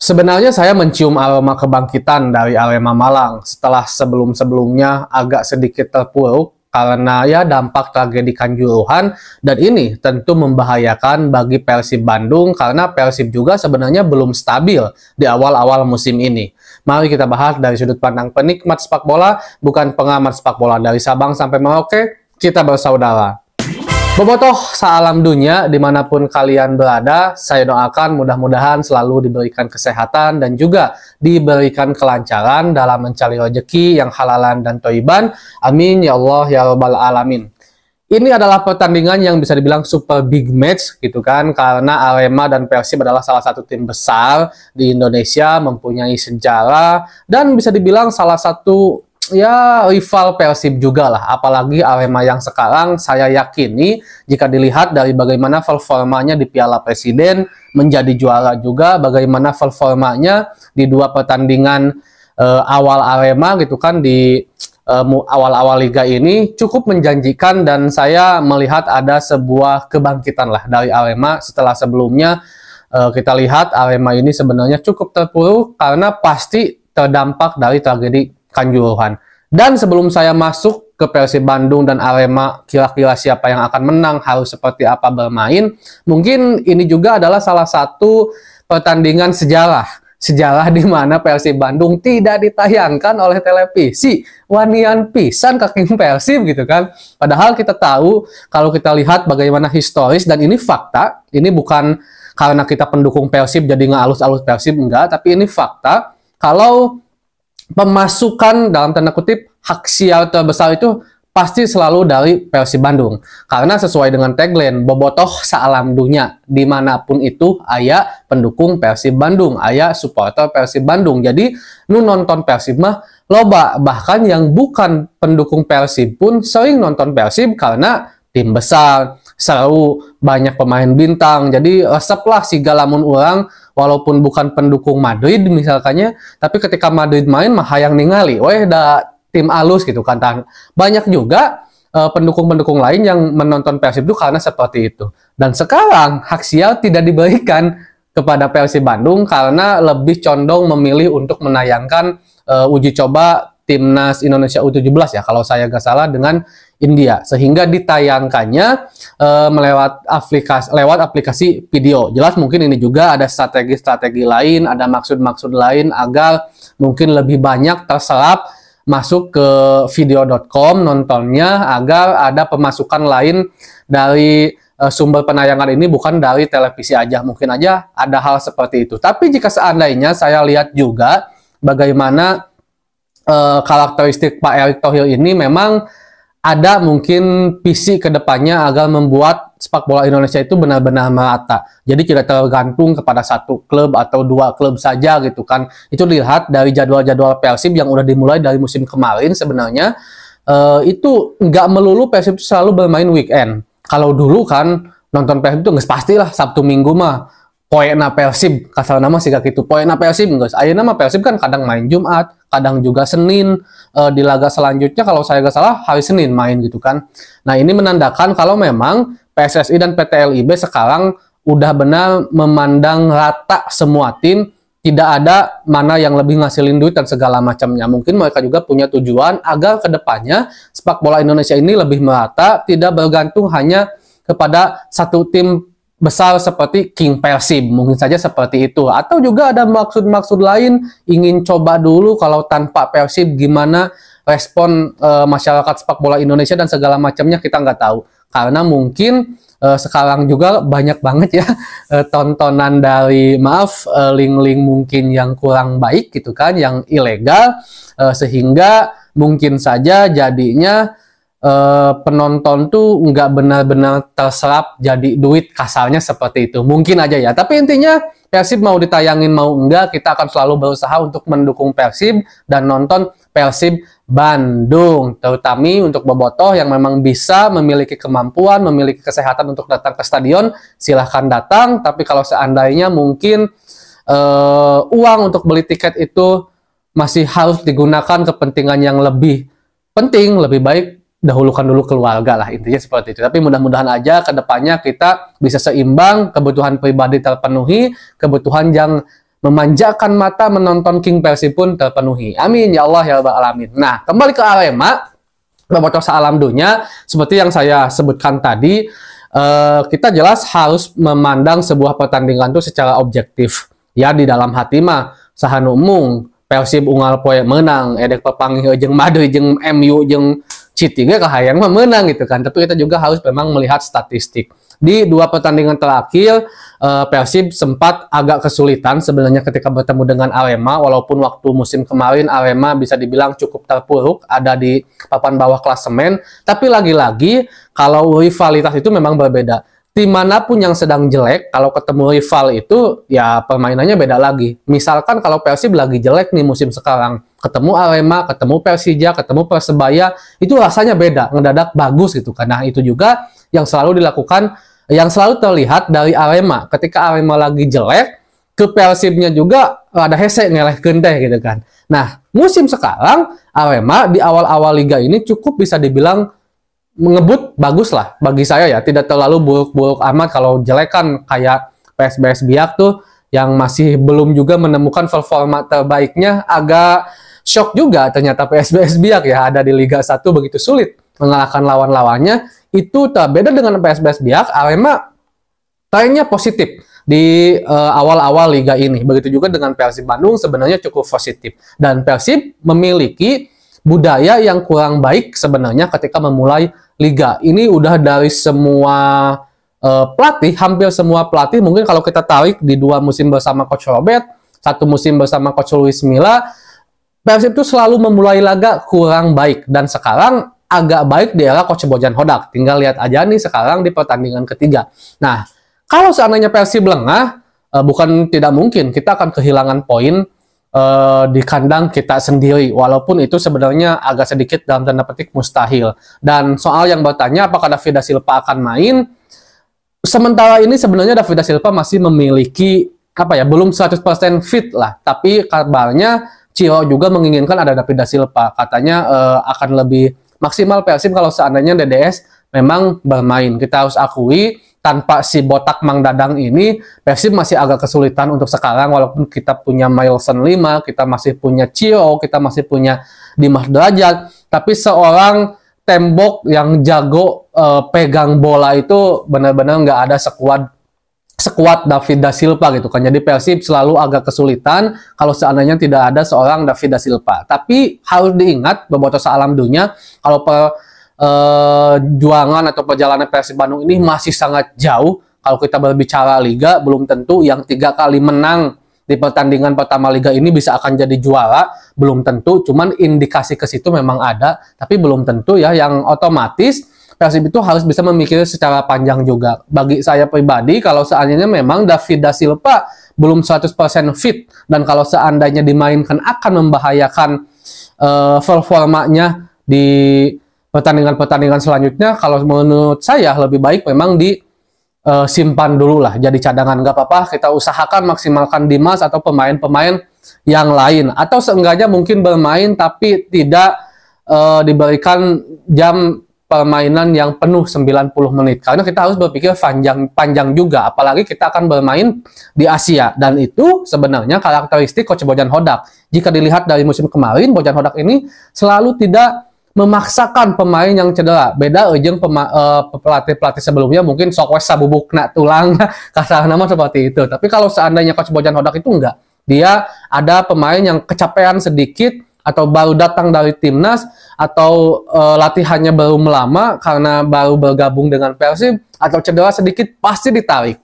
Sebenarnya saya mencium aroma kebangkitan dari Arema Malang setelah sebelum-sebelumnya agak sedikit terpuruk karena ya dampak tragedi Kanjuruhan, dan ini tentu membahayakan bagi Persib Bandung karena Persib juga sebenarnya belum stabil di awal-awal musim ini. Mari kita bahas dari sudut pandang penikmat sepak bola, bukan pengamat sepak bola. Dari Sabang sampai Merauke, kita bersaudara. Bobotoh salam dunia, dimanapun kalian berada, saya doakan mudah-mudahan selalu diberikan kesehatan dan juga diberikan kelancaran dalam mencari rezeki yang halalan dan thayyiban. Amin ya Allah ya Rabbal Alamin. Ini adalah pertandingan yang bisa dibilang super big match gitu kan, karena Arema dan Persib adalah salah satu tim besar di Indonesia, mempunyai sejarah dan bisa dibilang salah satu ya rival Persib juga lah, apalagi Arema yang sekarang saya yakini jika dilihat dari bagaimana performanya di Piala Presiden menjadi juara juga, bagaimana performanya di dua pertandingan awal Arema gitu kan, di awal-awal liga ini cukup menjanjikan, dan saya melihat ada sebuah kebangkitan lah dari Arema setelah sebelumnya kita lihat Arema ini sebenarnya cukup terpuruk karena pasti terdampak dari tragedi Kanjuruhan. Dan sebelum saya masuk ke Persib Bandung dan Arema, kira-kira siapa yang akan menang, harus seperti apa bermain, mungkin ini juga adalah salah satu pertandingan sejarah di mana Persib Bandung tidak ditayangkan oleh televisi. Wanian pisan kaking Persib gitu kan. Padahal kita tahu, kalau kita lihat bagaimana historis, dan ini fakta, ini bukan karena kita pendukung Persib jadi ngalus-alus Persib, enggak, tapi ini fakta. Kalau pemasukan dalam tanda kutip hak siar terbesar itu pasti selalu dari Persib Bandung, karena sesuai dengan tagline bobotoh salam dunia, dimanapun itu aya pendukung Persib Bandung, aya supporter Persib Bandung. Jadi nu nonton Persib mah loba, bahkan yang bukan pendukung Persib pun sering nonton Persib karena tim besar, seru, banyak pemain bintang. Jadi resep lah si galamun orang, walaupun bukan pendukung Madrid misalkannya, tapi ketika Madrid main mah hayang ningali, weh da tim alus gitu kan. Banyak juga pendukung-pendukung lain yang menonton Persib itu karena seperti itu. Dan sekarang hak siar tidak diberikan kepada Persib Bandung karena lebih condong memilih untuk menayangkan uji coba Timnas Indonesia U17 ya, kalau saya nggak salah, dengan India, sehingga ditayangkannya lewat aplikasi video. Jelas mungkin ini juga ada strategi-strategi lain, ada maksud-maksud lain agar mungkin lebih banyak terserap masuk ke video.com nontonnya, agar ada pemasukan lain dari sumber penayangan ini, bukan dari televisi aja. Mungkin aja ada hal seperti itu. Tapi jika seandainya saya lihat juga bagaimana karakteristik Pak Erick Thohir ini, memang ada mungkin visi ke depannya agar membuat sepak bola Indonesia itu benar-benar merata. Jadi tidak tergantung kepada satu klub atau dua klub saja gitu kan. Itu dilihat dari jadwal-jadwal Persib yang udah dimulai dari musim kemarin sebenarnya. Itu nggak melulu Persib itu selalu bermain weekend. Kalau dulu kan nonton Persib itu nggak pastilah Sabtu Minggu mah poena Persib, kasar nama sih kayak gitu, poena Persib guys. Ayeuna mah Persib kan kadang main Jumat, kadang juga Senin, di laga selanjutnya kalau saya nggak salah hari Senin main gitu kan. Nah ini menandakan kalau memang PSSI dan PT LIB sekarang udah benar memandang rata semua tim, tidak ada mana yang lebih ngasilin duit dan segala macamnya. Mungkin mereka juga punya tujuan agar kedepannya sepak bola Indonesia ini lebih merata, tidak bergantung hanya kepada satu tim besar seperti King Persib, mungkin saja seperti itu. Atau juga ada maksud-maksud lain, ingin coba dulu kalau tanpa Persib gimana respon masyarakat sepak bola Indonesia dan segala macamnya, kita nggak tahu. Karena mungkin sekarang juga banyak banget ya tontonan dari link-link mungkin yang kurang baik gitu kan, yang ilegal, sehingga mungkin saja jadinya penonton tuh nggak benar-benar terserap jadi duit, kasarnya seperti itu. Mungkin aja ya, tapi intinya Persib mau ditayangin mau enggak, kita akan selalu berusaha untuk mendukung Persib dan nonton Persib Bandung, terutama untuk bobotoh yang memang bisa memiliki kemampuan, memiliki kesehatan untuk datang ke stadion, silahkan datang. Tapi kalau seandainya mungkin uang untuk beli tiket itu masih harus digunakan kepentingan yang lebih penting, lebih baik dahulukan dulu keluarga lah, intinya seperti itu. Tapi mudah-mudahan aja kedepannya kita bisa seimbang, kebutuhan pribadi terpenuhi, kebutuhan yang memanjakan mata menonton King Persib pun terpenuhi. Amin ya Allah ya Rabbal Alamin. Nah, kembali ke Arema, bobotoh salam dunia, seperti yang saya sebutkan tadi, kita jelas harus memandang sebuah pertandingan itu secara objektif. Ya, di dalam hati mah sahan umum Persib unggal poe menang, edek pepanggih jeung Madrid jeung MU jeung City ge kahayang mah menang gitu kan. Tapi kita juga harus memang melihat statistik. Di 2 pertandingan terakhir, Persib sempat agak kesulitan sebenarnya ketika bertemu dengan Arema, walaupun waktu musim kemarin Arema bisa dibilang cukup terpuruk, ada di papan bawah klasemen. Tapi lagi-lagi kalau rivalitas itu memang berbeda. Tim manapun yang sedang jelek, kalau ketemu rival itu, ya permainannya beda lagi. Misalkan kalau Persib lagi jelek nih musim sekarang, ketemu Arema, ketemu Persija, ketemu Persebaya, itu rasanya beda, ngedadak bagus gitu. Karena itu juga yang selalu dilakukan, yang selalu terlihat dari Arema. Ketika Arema lagi jelek, ke Persibnya juga ada hese ngeleh genteh gitu kan. Nah, musim sekarang, Arema di awal-awal liga ini cukup bisa dibilang mengebut bagus lah bagi saya ya, tidak terlalu buruk-buruk amat. Kalau jelek kan kayak PSBS Biak tuh yang masih belum juga menemukan performa terbaiknya, agak shock juga ternyata PSBS Biak ya ada di Liga 1 begitu sulit mengalahkan lawan-lawannya. Itu berbeda dengan PSBS Biak, Arema trennya positif di awal-awal liga ini. Begitu juga dengan Persib Bandung sebenarnya cukup positif, dan Persib memiliki budaya yang kurang baik sebenarnya ketika memulai liga. Ini udah dari semua pelatih, hampir semua pelatih, mungkin kalau kita tarik di 2 musim bersama Coach Robert, 1 musim bersama Coach Luis Milla, Persib itu selalu memulai laga kurang baik, dan sekarang agak baik di era Coach Bojan Hodak. Tinggal lihat aja nih sekarang di pertandingan ketiga. Nah, kalau seandainya Persib lengah, bukan tidak mungkin kita akan kehilangan poin di kandang kita sendiri, walaupun itu sebenarnya agak sedikit dalam tanda petik mustahil. Dan soal yang bertanya apakah David da Silva akan main, sementara ini sebenarnya David da Silva masih memiliki belum 100% fit lah, tapi kabarnya Ciro juga menginginkan ada David da Silva. Katanya akan lebih maksimal Persib kalau seandainya DDS memang bermain. Kita harus akui, tanpa si botak Mang Dadang ini, Persib masih agak kesulitan untuk sekarang, walaupun kita punya Mailson 5, kita masih punya Ciro, kita masih punya Dimas Derajat, tapi seorang tembok yang jago pegang bola itu benar-benar nggak ada sekuat David da Silva gitu kan. Jadi Persib selalu agak kesulitan kalau seandainya tidak ada seorang David da Silva. Tapi harus diingat, bobotoh salam dunia, kalau juangan atau perjalanan Persib Bandung ini masih sangat jauh. Kalau kita berbicara liga, belum tentu yang 3 kali menang di pertandingan pertama liga ini bisa akan jadi juara, belum tentu. Cuman indikasi ke situ memang ada, tapi belum tentu ya. Yang otomatis Persib itu harus bisa memikir secara panjang juga. Bagi saya pribadi, kalau seandainya memang David da Silva belum 100% fit, dan kalau seandainya dimainkan akan membahayakan performanya di pertandingan-pertandingan selanjutnya, kalau menurut saya lebih baik memang simpan dulu lah, jadi cadangan. Nggak apa-apa, kita usahakan maksimalkan Dimas atau pemain-pemain yang lain, atau seenggaknya mungkin bermain tapi tidak diberikan jam permainan yang penuh 90 menit, karena kita harus berpikir panjang juga, apalagi kita akan bermain di Asia, dan itu sebenarnya karakteristik Coach Bojan Hodak. Jika dilihat dari musim kemarin, Bojan Hodak ini selalu tidak memaksakan pemain yang cedera. Beda jeung pelatih-pelatih sebelumnya mungkin sok wes sabubukna tulang kasar nama seperti itu. Tapi kalau seandainya Coach Bojan Hodak itu enggak. Dia ada pemain yang kecapean sedikit atau baru datang dari timnas atau latihannya baru lama karena baru bergabung dengan Persib, atau cedera sedikit pasti ditarik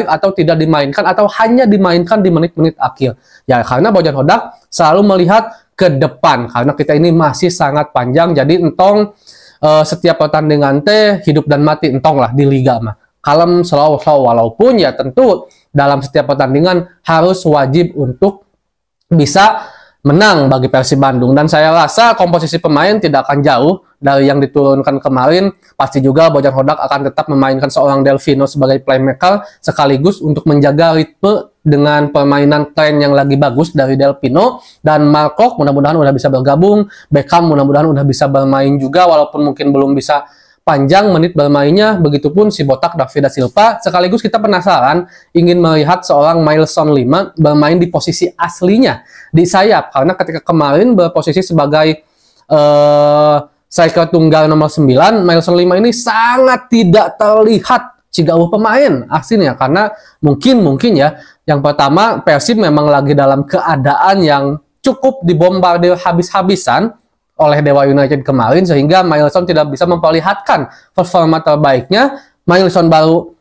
atau tidak dimainkan atau hanya dimainkan di menit-menit akhir. Ya karena Bojan Hodak selalu melihat ke depan, karena kita ini masih sangat panjang. Jadi entong setiap pertandingan hidup dan mati entong lah di liga mah. Kalem slow walaupun ya tentu dalam setiap pertandingan harus wajib untuk bisa menang bagi Persib Bandung, dan saya rasa komposisi pemain tidak akan jauh dari yang diturunkan kemarin. Pasti juga Bojan Hodak akan tetap memainkan seorang Delvino sebagai playmaker sekaligus untuk menjaga ritme dengan permainan tren yang lagi bagus dari Delvino, dan Marco mudah-mudahan udah bisa bergabung, Beckham mudah-mudahan udah bisa bermain juga walaupun mungkin belum bisa panjang menit bermainnya, begitupun si botak David da Silva. Sekaligus kita penasaran ingin melihat seorang Mailson 5 bermain di posisi aslinya di sayap, karena ketika kemarin berposisi sebagai striker tunggal nomor 9, Mailson 5 ini sangat tidak terlihat jika pemain aslinya, karena mungkin ya, yang pertama Persib memang lagi dalam keadaan yang cukup dibombardir habis-habisan oleh Dewa United kemarin, sehingga Mailson tidak bisa memperlihatkan performa terbaiknya. Mailson baru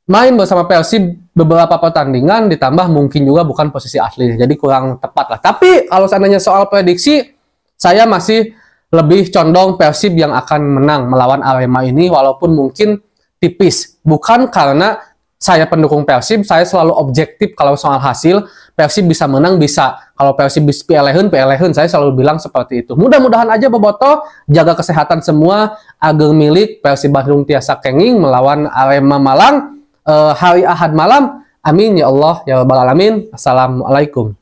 main bersama Persib beberapa pertandingan, ditambah mungkin juga bukan posisi asli, jadi kurang tepat lah. Tapi kalau seandainya soal prediksi, saya masih lebih condong Persib yang akan menang melawan Arema ini, walaupun mungkin tipis. Bukan karena saya pendukung Persib, saya selalu objektif kalau soal hasil. Persib bisa menang, bisa. Kalau Persib bisa pialeun, saya selalu bilang seperti itu. Mudah-mudahan aja Boboto jaga kesehatan semua agar milik Persib Bandung tiasa kenging melawan Arema Malang hari Ahad malam. Amin ya Allah ya Rabbal Alamin. Assalamualaikum.